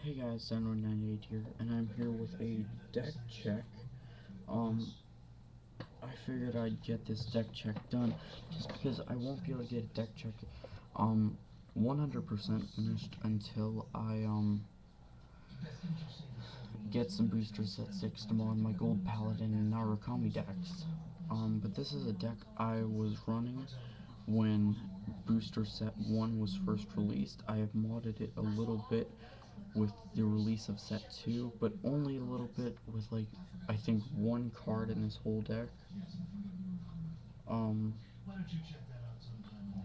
Hey guys, Zen198 here, and I'm here with a deck check. I figured I'd get this deck check done, just because I won't be able to get a deck check, 100% finished until I, get some boosters at 6 to mod my Gold Paladin and Narukami decks. But this is a deck I was running when Booster Set 1 was first released. I have modded it a little bit with the release of Set 2, but only a little bit with, like, I think one card in this whole deck.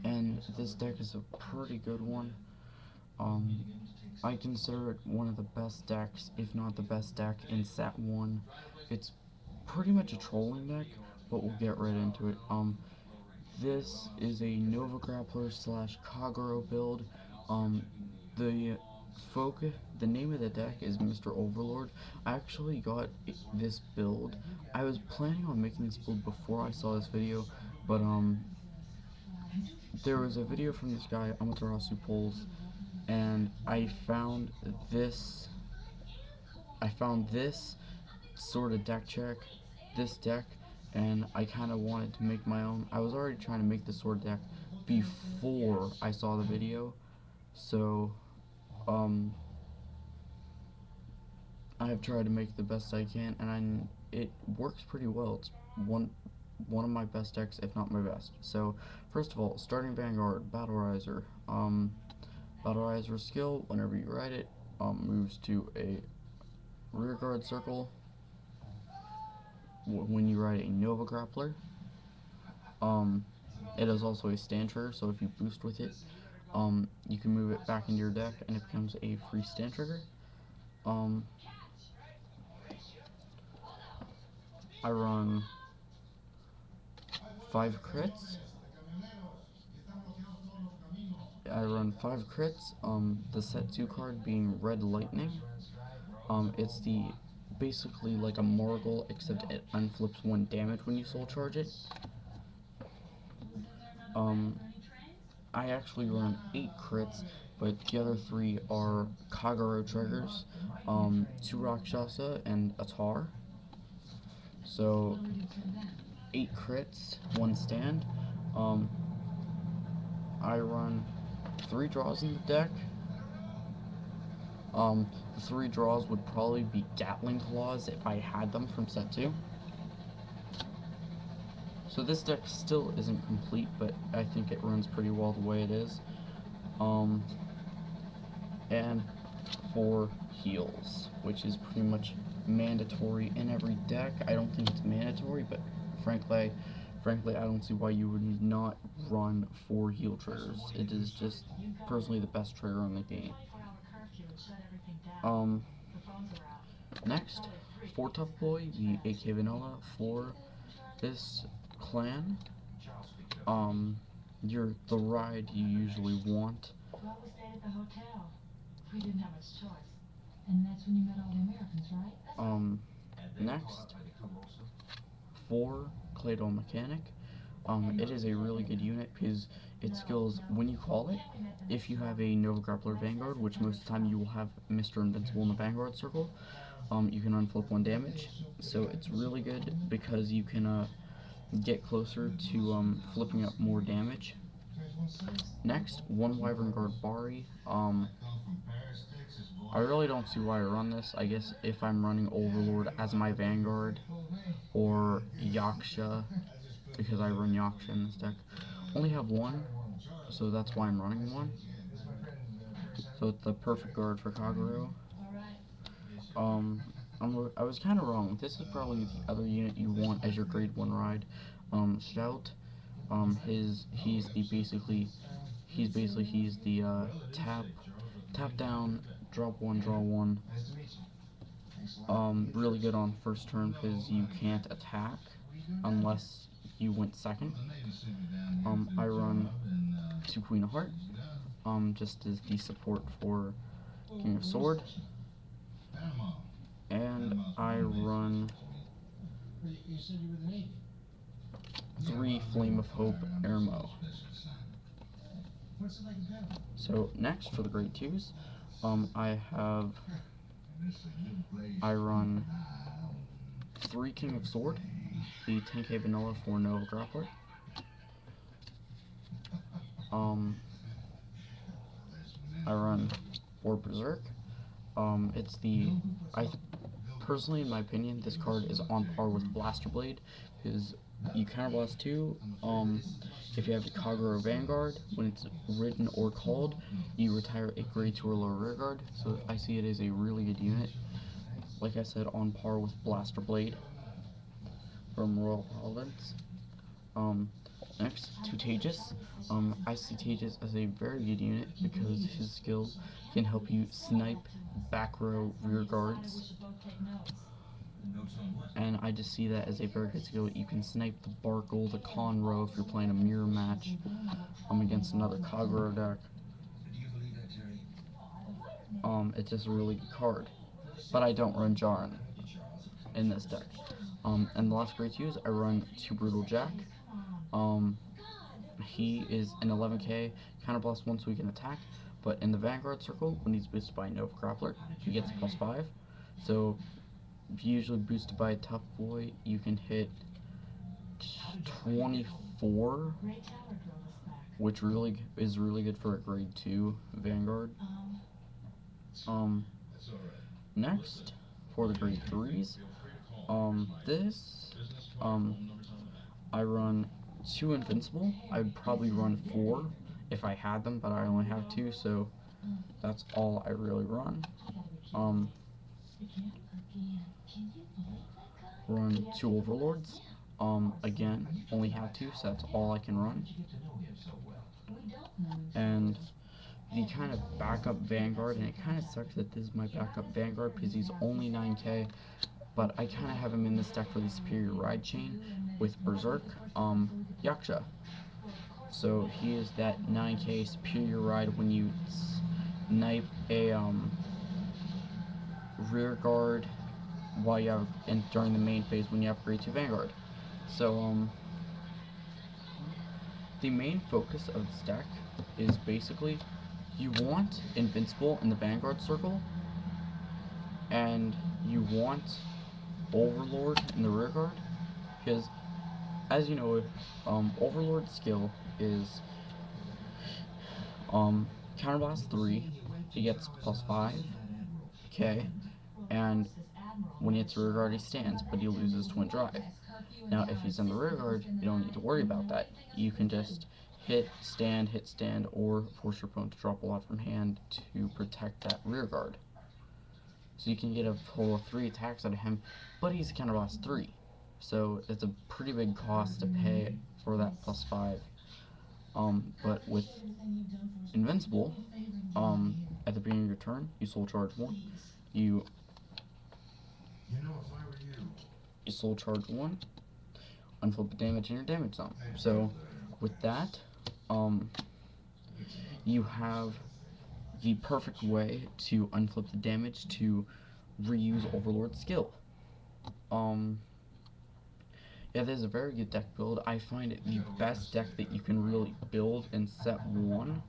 And this deck is a pretty good one. I consider it one of the best decks, if not the best deck, in Set 1. It's pretty much a trolling deck, but we'll get right into it. This is a Nova Grappler slash Kagero build. The name of the deck is Mr. Overlord. I actually got this build. I was planning on making this build before I saw this video, but there was a video from this guy, Amaterasu Pulls, and I found this sort of deck check, this deck, and I kind of wanted to make my own. I was already trying to make this sort of deck before I saw the video, so I have tried to make the best I can, and it works pretty well. It's one of my best decks, if not my best. So first of all, starting Vanguard, Battle Riser. Battle Riser skill, whenever you ride it, moves to a rear guard circle. When you ride a Nova Grappler, it is also a stand trigger, so if you boost with it, you can move it back into your deck and it becomes a free stand trigger. I run 5 crits. The set 2 card being Red Lightning. It's basically like a Morgul, except it unflips 1 damage when you soul charge it. I actually run 8 crits, but the other 3 are Kagero triggers, 2 Rakshasa, and a Tar. So 8 crits, 1 stand. I run 3 draws in the deck. The 3 draws would probably be Gatling Claws if I had them from set 2. So this deck still isn't complete, but I think it runs pretty well the way it is. And 4 heals, which is pretty much mandatory in every deck. I don't think it's mandatory, but frankly, I don't see why you would not run 4 heal triggers. It is just personally the best trigger in the game. Next, 4 Tough Boy, the AK Vanilla for this clan. You're the ride you usually want. Well, we stayed at the hotel. We didn't have much choice. And that's when you met all the Americans, right? Next, 4 Claydol Mechanic. It is a really good unit because it skills when you call it. If you have a Nova Grappler Vanguard, which most of the time you will have Mr. Invincible in the Vanguard circle, you can unflip 1 damage. So it's really good because you can get closer to flipping up more damage. Next, 1 Wyvern Guard Bari. I really don't see why I run this. I guess if I'm running Overlord as my Vanguard, or Yaksha, because I run Yaksha in this deck. Only have 1, so that's why I'm running 1. So it's the perfect guard for Kagero. I was kind of wrong. This is probably the other unit you want as your grade 1 ride. Shout. He's the tap down, drop 1, draw 1. Really good on first turn because you can't attack unless you went second. I run 2 Queen of Heart, just as the support for King of Sword. And I run 3 Flame of Hope Ermo. So next, for the grade 2s, I run 3 King of Sword, the 10k vanilla for Nova Grappler. I run 4 Berserk. It's the, personally in my opinion, this card is on par with Blaster Blade, because you counterblast 2, if you have a Kagero Vanguard, when it's written or called, you retire a grade 2 or lower rearguard, so I see it as a really good unit. Like I said, on par with Blaster Blade from Royal Paladins. Next, to Tejas. I see Tejas as a very good unit because his skill can help you snipe back row rear guards. And I just see that as a very good skill. You can snipe the Barkle, the Con row if you're playing a mirror match against another Kagero deck. It's just a really good card. But I don't run Jaren in this deck. And the last grade to use, I run 2 Brutal Jack. He is an 11k, counterblast 1 so he can attack, but in the Vanguard circle, when he's boosted by Nova Grappler, he gets +5. So, if you usually boosted by a Tough Boy, you can hit 24, which really is really good for a grade 2 Vanguard. Next, for the grade 3s, I run 2 Invincible. I would probably run 4 if I had them, but I only have 2, so that's all I really run. Run 2 Overlords. Again, only have 2, so that's all I can run. And the kind of backup Vanguard, and it kind of sucks that this is my backup Vanguard because he's only 9k, but I kind of have him in this deck for the Superior Ride Chain with Berserk, Yaksha. So he is that 9k Superior Ride when you snipe a rear guard while you have, and during the main phase when you have grade 2 Vanguard. So the main focus of this deck is basically you want Invincible in the Vanguard circle, and you want Overlord in the rear guard, because as you know, Overlord's skill is counterblast 3, he gets +5, okay, and when he hits rear guard he stands, but he loses Twin Drive. Now if he's in the rear guard, you don't need to worry about that. You can just hit, stand, or force your opponent to drop a lot from hand to protect that rear guard. So you can get a total of 3 attacks out of him, but he's a counterblast 3. So it's a pretty big cost to pay for that +5. But with Invincible, at the beginning of your turn, you soul charge 1. You soul charge 1, unflip the damage in your damage zone. So with that, you have the perfect way to unflip the damage to reuse Overlord's skill. Yeah, this is a very good deck build. I find it the best deck that you can really build in set 1.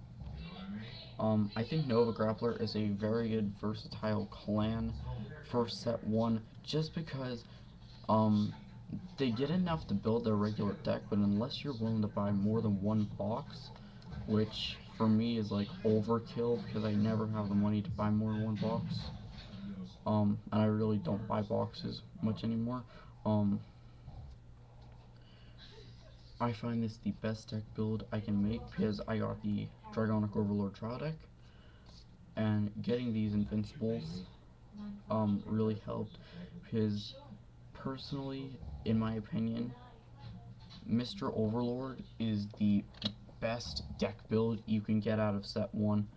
I think Nova Grappler is a very good versatile clan for set 1, just because they get enough to build their regular deck, but unless you're willing to buy more than 1 box, which for me is like overkill because I never have the money to buy more than 1 box, and I really don't buy boxes much anymore, I find this the best deck build I can make because I got the Dragonic Overlord trial deck, and getting these Invincibles really helped, because personally, in my opinion, Mr. Overlord is the best deck build you can get out of set 1.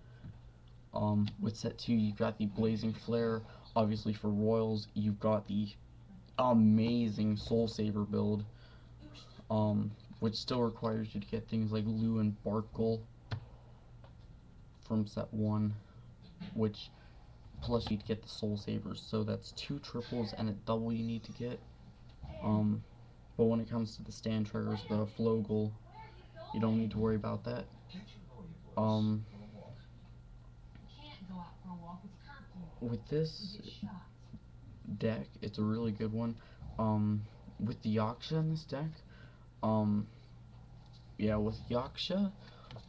With set 2, you've got the Blazing Flare. Obviously for Royals, you've got the amazing Soul Saver build, which still requires you to get things like Lu and Barkle from set 1, which plus you need to get the Soul Savers, so that's 2 triples and a double you need to get. But when it comes to the stand triggers, the Flogel, you don't need to worry about that. with this deck, it's a really good one. With the Yaksha in this deck, yeah, with Yaksha,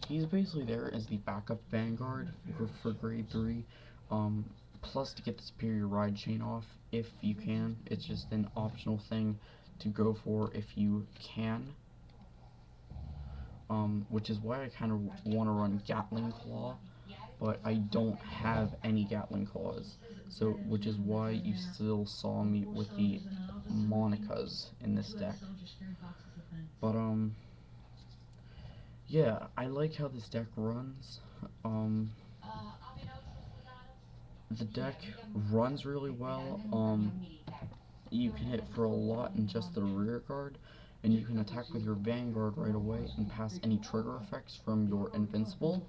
he's basically there as the backup Vanguard for grade 3. Plus to get the superior ride chain off if you can. It's just an optional thing to go for if you can. Which is why I kind of want to run Gatling Claw, but I don't have any Gatling Claws. So, which is why you still saw me with the Monicas in this deck. But, yeah, I like how this deck runs. The deck runs really well. You can hit for a lot in just the rear guard, and you can attack with your Vanguard right away and pass any trigger effects from your Invincible,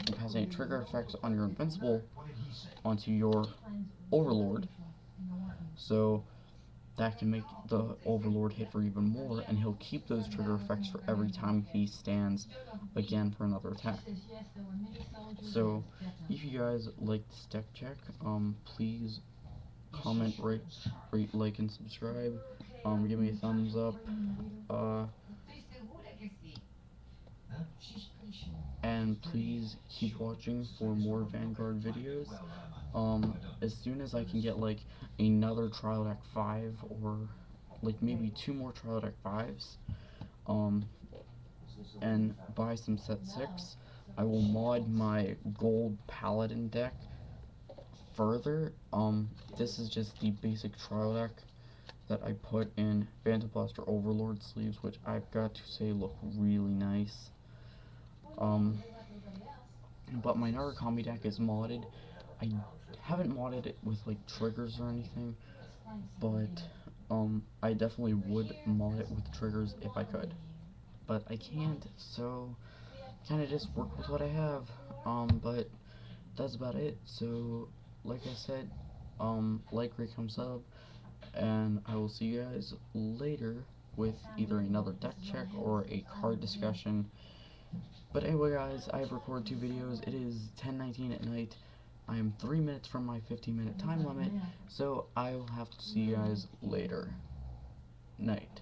and pass any trigger effects on your Invincible onto your Overlord. So that can make the Overlord hit for even more, and he'll keep those trigger effects for every time he stands again for another attack. So if you guys like this deck check, please comment, rate, like, and subscribe. Give me a thumbs up. And please keep watching for more Vanguard videos. As soon as I can get like another Trial Deck 5 or like maybe 2 more Trial Deck 5s, and buy some set 6, I will mod my gold Paladin deck further. This is just the basic Trial Deck that I put in Phantom Blaster Overlord sleeves, which I've got to say look really nice. But my Narukami deck is modded. I haven't modded it with like triggers or anything, but I definitely would mod it with triggers if I could. But I can't, so kinda just work with what I have. But that's about it. So like I said, like, rate, comment, sub, and I will see you guys later with either another deck check or a card discussion. But anyway guys, I have recorded 2 videos. It is 10:19 at night. I am 3 minutes from my 15-minute time limit, so I will have to see you guys later. Night.